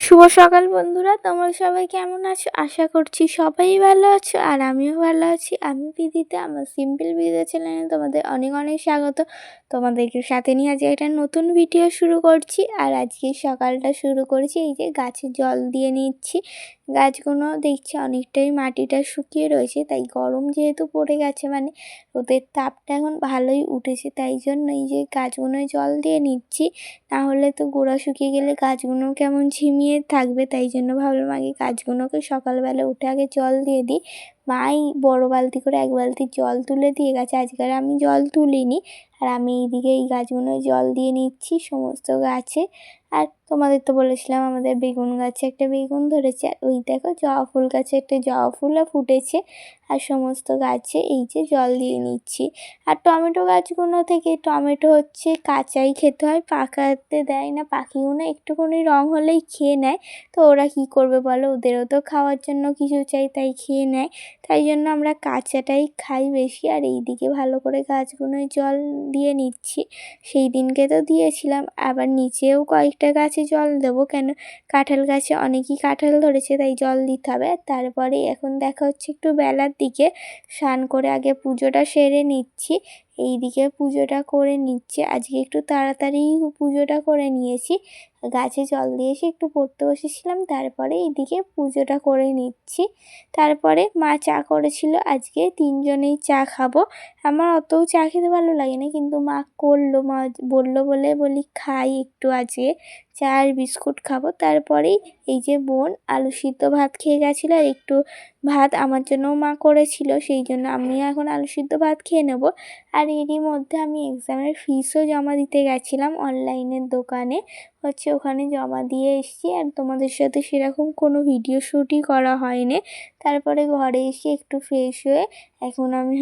শুভ সকাল বন্ধুরা, তোমরা সবাই কেমন আছো? আশা করছি সবাই ভালো আছো আর আমিও ভালো আছি। আমি বিদিতা, আমার সিম্পল বিদিতা চ্যানেলে তোমাদের অনেক অনেক স্বাগত। তোমাদেরকে সাথে নিয়ে আজকে একটা নতুন ভিডিও শুরু করছি। আর আজকে সকালটা শুরু করেছি এই যে গাছে জল দিয়ে নিচ্ছি। গাছগুলো দেখছি অনেকটাই মাটিটা শুকিয়ে রয়েছে, তাই গরম যেহেতু পড়ে গেছে, মানে রোদের তাপটা এখন ভালোই উঠেছে, তাই জন্য এই যে গাছগুলোয় জল দিয়ে নিচ্ছি। না হলে তো গোড়া শুকিয়ে গেলে গাছগুলো কেমন ঝিমিয়ে থাকবে, তাই জন্য ভাবলাম আগে গাছগুলোকে সকালবেলা উঠে আগে জল দিয়ে দিই। মাই বড় বালতি করে এক বালতি জল তুলে দিয়ে গেছে, আজকে আর আমি জল তুলিনি। আর আমি এইদিকে এই গাছগুলোয় জল দিয়ে নিচ্ছি সমস্ত গাছে। আর তোমাদের তো বলেছিলাম আমাদের বেগুন গাছে একটা বেগুন ধরেছে, আর ওই দেখো জবা ফুল গাছে একটা জবা ফুলও ফুটেছে। আর সমস্ত গাছে এই যে জল দিয়ে নিচ্ছি। আর টমেটো গাছগুলো থেকে টমেটো হচ্ছে কাঁচাই খেতে হয়, পাকাতে দেয় না। পাখিগুলো একটুখানি রং হলেই খেয়ে নেয়, তো ওরা কী করবে বলো, ওদেরও তো খাওয়ার জন্য কিছু চাই, তাই খেয়ে নেয়। তাই জন্য আমরা কাঁচাটাই খাই বেশি। আর এইদিকে ভালো করে গাছগুলোয় জল দিয়ে নিচ্ছি। সেই দিনকে তো দিয়েছিলাম, আবার নিচেও কয়েকটা গাছে জল দেবো, কেন কাঁঠাল গাছে অনেকই কাঁঠাল ধরেছে, তাই জল দিতে হবে। তারপরে এখন দেখা হচ্ছে একটু বেলার দিকে স্নান করে আগে পুজোটা সেরে নিচ্ছি। এইদিকে পুজোটা করে নিচ্ছে, আজকে একটু তাড়াতাড়ি পুজোটা করে নিয়েছি। গাছে জল দিয়ে এসে একটু পড়তে বসেছিলাম, তারপরে এইদিকে পুজোটা করে নিচ্ছি। তারপরে মা চা করেছিল, আজকে তিনজনেই চা খাবো। আমার অতও চা খেতে ভালো লাগে না, কিন্তু মা করলো, মা বললো বলে বলি খাই একটু আজকে চা আর বিস্কুট খাবো। তারপরেই এই যে বোন আলু সিদ্ধ ভাত খেয়ে গেছিলো, আর একটু ভাত আমার জন্যও মা করেছিল, সেই জন্য আমিও এখন আলু সিদ্ধ ভাত খেয়ে নেব। আর এরই মধ্যে আমি এক্সামের ফিসও জমা দিতে গেছিলাম অনলাইনের দোকানে, ওখানে জমা দিয়ে এসেছি। আর তোমাদের সাথে সেরকম কোনো ভিডিও শ্যুটই করা হয়নি। তারপরে ঘরে এসে একটু ফ্রেশ হয়ে এখন আমি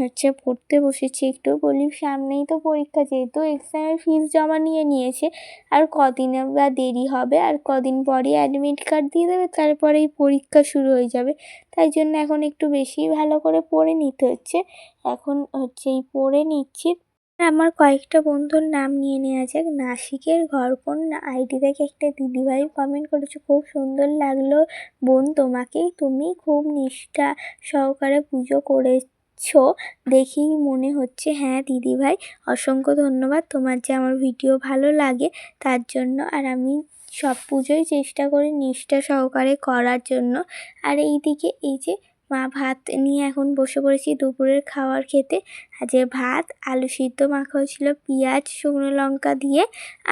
পড়তে বসেছি। একটু বলি সামনেই তো পরীক্ষা, যেহেতু এক্সামের ফিস জমা নিয়েছে, আর কদিনে বা দেরি হবে, আর কদিন পরই অ্যাডমিট কার্ড দিয়ে দেবে, তারপরেই পরীক্ষা শুরু হয়ে যাবে। তাই জন্য এখন একটু বেশি ভালো করে পড়ে নিতে হচ্ছে। এখন এই পড়ে নিচ্ছি। আমার কয়েকটা বন্ধুর নাম নিয়ে নেওয়া যাক। নাসিকের ঘরকন্যা আইডি থেকে একটা দিদিভাই কমেন্ট করেছে, খুব সুন্দর লাগলো বোন তোমাকে, তুমি খুব নিষ্ঠা সহকারে পুজো করেছো দেখেই মনে হচ্ছে। হ্যাঁ দিদিভাই, অসংখ্য ধন্যবাদ, তোমার যে আমার ভিডিও ভালো লাগে তার জন্য। আর আমি সব পুজোই চেষ্টা করি নিষ্ঠা সহকারে করার জন্য। আর এইদিকে এই যে মা ভাত নিয়ে এখন বসে পড়েছি দুপুরের খাবার খেতে। আজকে ভাত, আলু সিদ্ধ মাখা হয়েছিল পেঁয়াজ শুকনো লঙ্কা দিয়ে,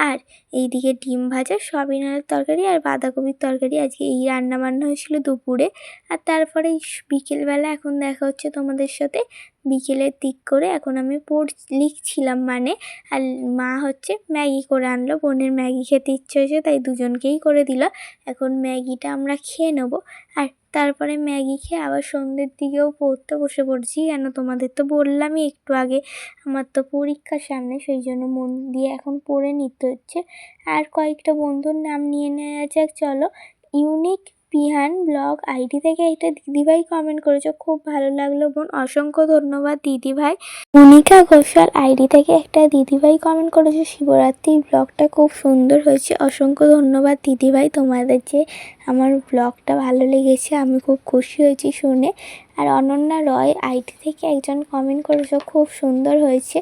আর এইদিকে ডিম ভাজা, সয়াবিন আলুর তরকারি আর বাঁধাকপির তরকারি। আজকে এই রান্না বান্না হয়েছিল দুপুরে। আর তারপরে বিকেলবেলা এখন দেখা হচ্ছে তোমাদের সাথে বিকেলের দিক করে এখন আমি লিখছিলাম, মানে আর মা ম্যাগি করে আনলো, বোনের ম্যাগি খেতে ইচ্ছে হয়েছে, তাই দুজনকেই করে দিল। এখন ম্যাগিটা আমরা খেয়ে নেবো। আর তারপরে ম্যাগি খেয়ে আবার সন্ধ্যের দিকেও পড়তে বসে পড়ছি, কেন তোমাদের তো বললামই একটু আগে আমার তো পরীক্ষার সামনে, সেই জন্য মন দিয়ে এখন পড়ে নিতে হচ্ছে। আর কয়েকটা বন্ধুর নাম নিয়ে নেওয়া যাক, চলো। ইউনিক পিহান ব্লগ আইডি থেকে একটা দিদিভাই কমেন্ট করেছো, খুব ভালো লাগলো বোন, অসংখ্য ধন্যবাদ দিদিভাই। মনিকা ঘোষাল আইডি থেকে একটা দিদিভাই কমেন্ট করেছে, শিবরাত্রির ব্লগটা খুব সুন্দর হয়েছে, অসংখ্য ধন্যবাদ দিদিভাই, তোমাদের যে আমার ব্লগটা ভালো লেগেছে, আমি খুব খুশি হয়েছি শুনে। আর অনন্যা রয় আইডি থেকে একজন কমেন্ট করেছো, খুব সুন্দর হয়েছে,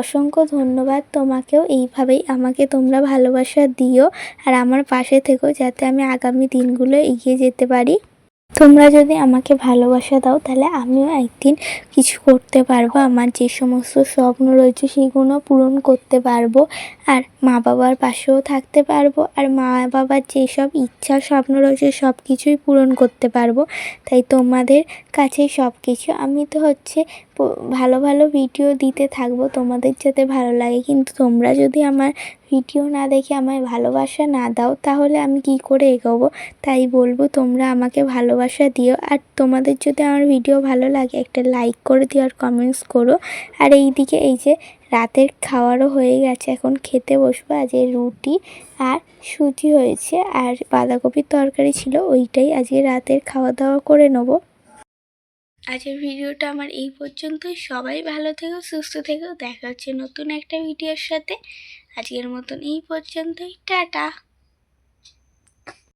অসংখ্য ধন্যবাদ তোমাকেও। এইভাবেই আমাকে তোমরা ভালোবাসা দিও আর আমার পাশে থেকো, যাতে আমি আগামী দিনগুলো এগিয়ে যেতে পারি। তোমরা যদি আমাকে ভালোবাসা দাও, তাহলে আমিও একদিন কিছু করতে পারবো, আমার যে সমস্ত স্বপ্ন রয়েছে সেগুলো পূরণ করতে পারবো, আর মা বাবার পাশেও থাকতে পারবো, আর মা বাবার যেসব ইচ্ছা স্বপ্ন রয়েছে সব কিছুই পূরণ করতে পারবো। তাই তোমাদের কাছে সব কিছু আমি তো ভালো ভালো ভিডিও দিতে থাকবো, তোমাদের যাতে ভালো লাগে। কিন্তু তোমরা যদি আমার ভিডিও না দেখে আমায় ভালোবাসা না দাও, তাহলে আমি কি করে এগোবো? তাই বলবো তোমরা আমাকে ভালোবাসা দিও। আর তোমাদের যদি আমার ভিডিও ভালো লাগে একটা লাইক করে দিও আর কমেন্টস করো। আর এইদিকে এই যে রাতের খাওয়ারও হয়ে গেছে, এখন খেতে বসবো। আজকে রুটি আর সুজি হয়েছে, আর বাঁধাকপির তরকারি ছিল, ওইটাই আজকে রাতের খাওয়া দাওয়া করে নেবো। আজকের ভিডিওটা আমার এই পর্যন্তই। সবাই ভালো থেকো, সুস্থ থেকো, দেখা হচ্ছে নতুন একটা ভিডিওর সাথে। আজকের মতন এই পর্যন্তই, টাটা।